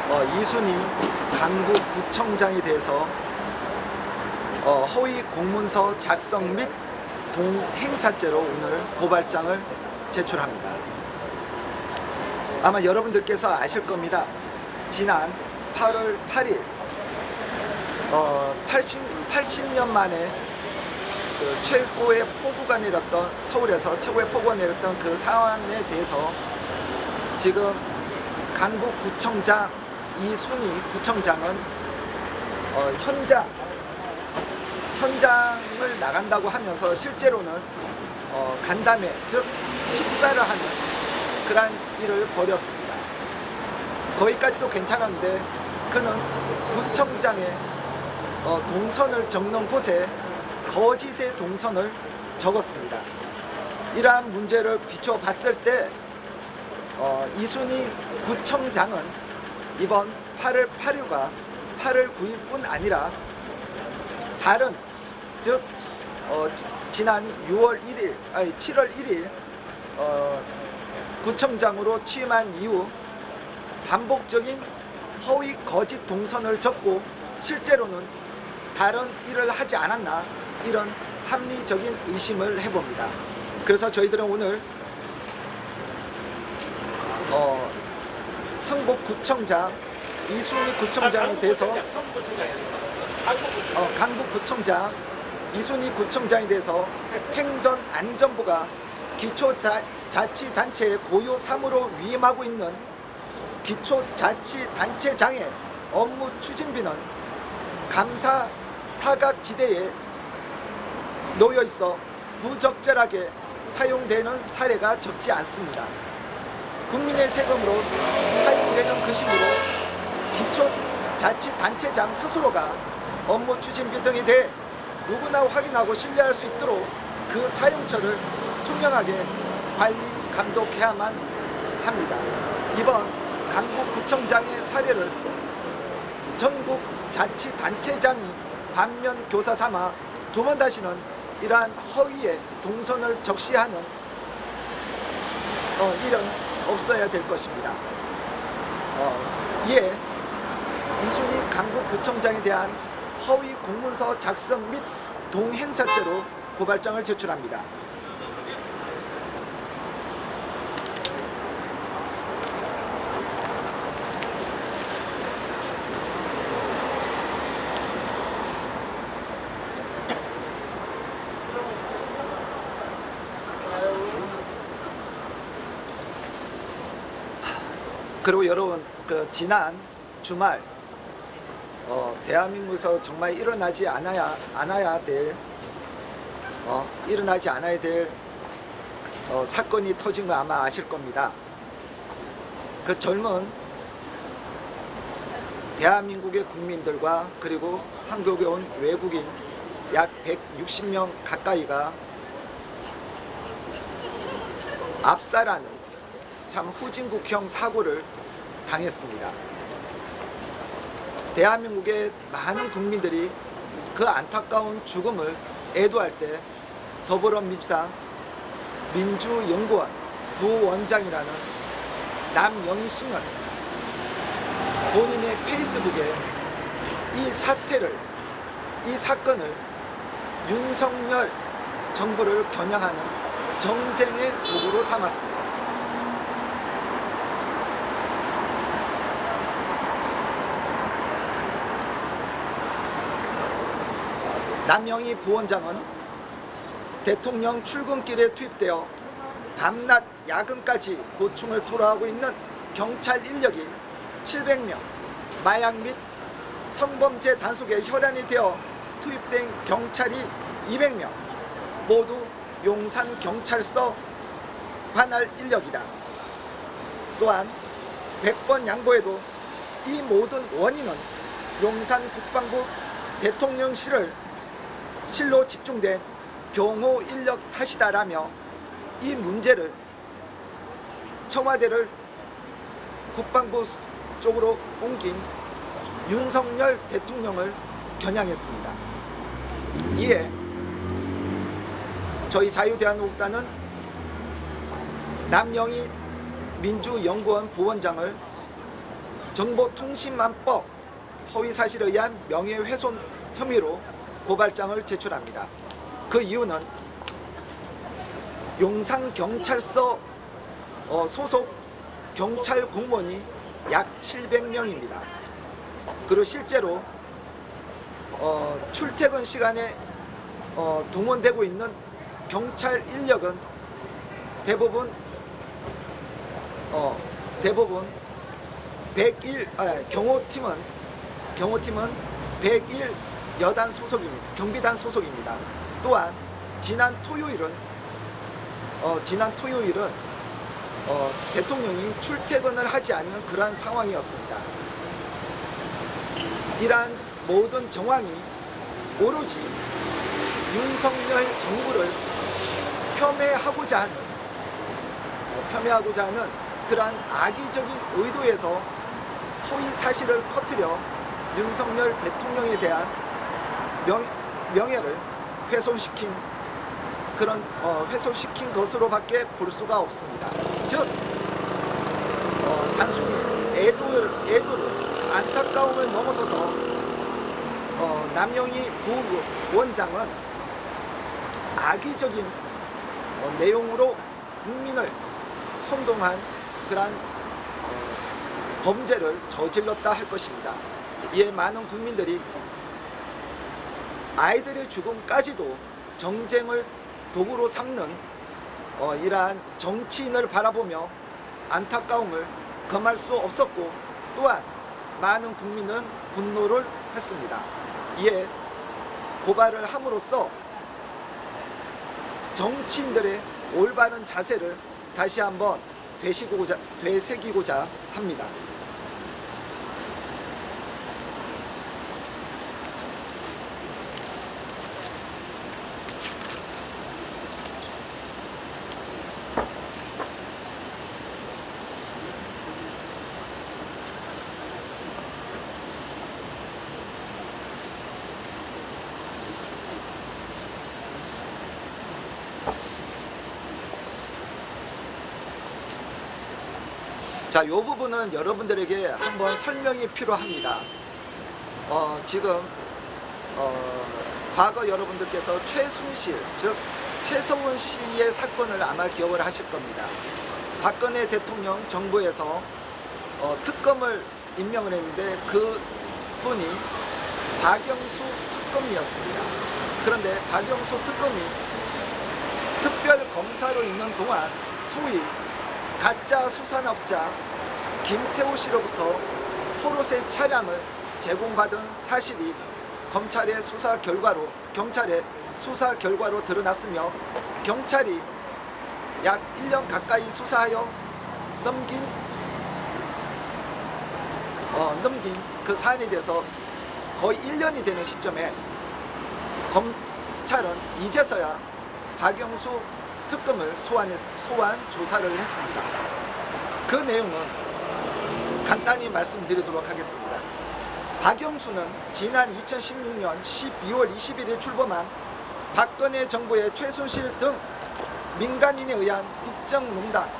이순희 강북구청장에 대해서 허위 공문서 작성 및 동행사죄로 오늘 고발장을 제출합니다. 아마 여러분들께서 아실 겁니다. 지난 8월 8일 80년 만에 최고의 폭우가 내렸던, 서울에서 최고의 폭우가 내렸던 그 사안에 대해서 지금 강북구청장 이순희 구청장은 현장을 나간다고 하면서 실제로는 간담회, 즉 식사를 하는 그러한 일을 벌였습니다. 거기까지도 괜찮았는데 그는 구청장의 동선을 적는 곳에 거짓의 동선을 적었습니다. 이러한 문제를 비춰봤을 때 이순희 구청장은 이번 8월 8일과 8월 9일뿐 아니라 다른, 즉 지난 7월 1일 구청장으로 취임한 이후 반복적인 허위 거짓 동선을 적고 실제로는 다른 일을 하지 않았나, 이런 합리적인 의심을 해봅니다. 그래서 저희들은 오늘 성북구청장 이순희 구청장에 대해서 강북구청장 이순희 구청장에 대해서 행정안전부가 기초자치단체의 고유 사무로 위임하고 있는 기초자치단체장의 업무 추진비는 감사 사각지대에 놓여 있어 부적절하게 사용되는 사례가 적지 않습니다. 국민의 세금으로 사용되는 것이므로 기초자치단체장 스스로가 업무 추진비 등에 대해 누구나 확인하고 신뢰할 수 있도록 그 사용처를 투명하게 관리 감독해야만 합니다. 이번 강북구청장의 사례를 전국 자치단체장이 반면 교사 삼아 두 번 다시는 이러한 허위의 동선을 적시하는 일은 없어야 될 것입니다. 이에 이순희 강북구청장에 대한 허위 공문서 작성 및 동행사죄로 고발장을 제출합니다. 그리고 여러분, 지난 주말 대한민국에서 정말 일어나지 않아야 될 사건이 터진 거 아마 아실 겁니다. 그 젊은 대한민국의 국민들과 그리고 한국에 온 외국인 약 160명 가까이가 압사라는 참 후진국형 사고를 당했습니다. 대한민국의 많은 국민들이 그 안타까운 죽음을 애도할 때 더불어민주당 민주연구원 부원장이라는 남영희 씨는 본인의 페이스북에 이 사건을 윤석열 정부를 겨냥하는 정쟁의 도구로 삼았습니다. 남영희 부원장은 대통령 출근길에 투입되어 밤낮 야근까지 고충을 토로하고 있는 경찰 인력이 700명, 마약 및 성범죄 단속에 혈안이 되어 투입된 경찰이 200명, 모두 용산경찰서 관할 인력이다. 또한 100번 양보해도 이 모든 원인은 용산국방부 대통령실로 집중된 경호 인력 탓이다라며 이 문제를 청와대를 국방부 쪽으로 옮긴 윤석열 대통령을 겨냥했습니다. 이에 저희 자유대한민국당은 남영희 민주연구원 부원장을 정보통신망법 허위사실에 의한 명예훼손 혐의로 고발장을 제출합니다. 그 이유는 용산경찰서 소속 경찰 공무원이 약 700명입니다. 그리고 실제로 출퇴근 시간에 동원되고 있는 경찰 인력은 대부분 101 경호팀은 101 여단 소속입니다. 경비단 소속입니다. 또한 지난 토요일은 대통령이 출퇴근을 하지 않는 그러한 상황이었습니다. 이러한 모든 정황이 오로지 윤석열 정부를 폄훼하고자 하는 그러한 악의적인 의도에서 허위 사실을 퍼뜨려 윤석열 대통령에 대한 명예를 훼손시킨 것으로밖에 볼 수가 없습니다. 즉 단순히 애도를 안타까움을 넘어서서 남영희 부원장은 악의적인 내용으로 국민을 선동한 그러한 범죄를 저질렀다 할 것입니다. 이에 많은 국민들이 아이들의 죽음까지도 정쟁을 도구로 삼는 이러한 정치인을 바라보며 안타까움을 금할 수 없었고, 또한 많은 국민은 분노를 했습니다. 이에 고발을 함으로써 정치인들의 올바른 자세를 다시 한번 되새기고자 합니다. 자, 이 부분은 여러분들에게 한번 설명이 필요합니다. 지금 과거 여러분들께서 최순실, 즉 최서원 씨의 사건을 아마 기억을 하실 겁니다. 박근혜 대통령 정부에서 특검을 임명을 했는데 그 분이 박영수 특검이었습니다. 그런데 박영수 특검이 특별검사로 있는 동안 소위 가짜 수산업자 김태우 씨로부터 포르쉐 차량을 제공받은 사실이 경찰의 수사 결과로 드러났으며, 경찰이 약 1년 가까이 수사하여 넘긴 그 사안에 대해서 거의 1년이 되는 시점에 검찰은 이제서야 박영수 특검을 소환 조사를 했습니다. 그 내용은 간단히 말씀드리도록 하겠습니다. 박영수는 지난 2016년 12월 21일 출범한 박근혜 정부의 최순실 등 민간인에 의한 국정농단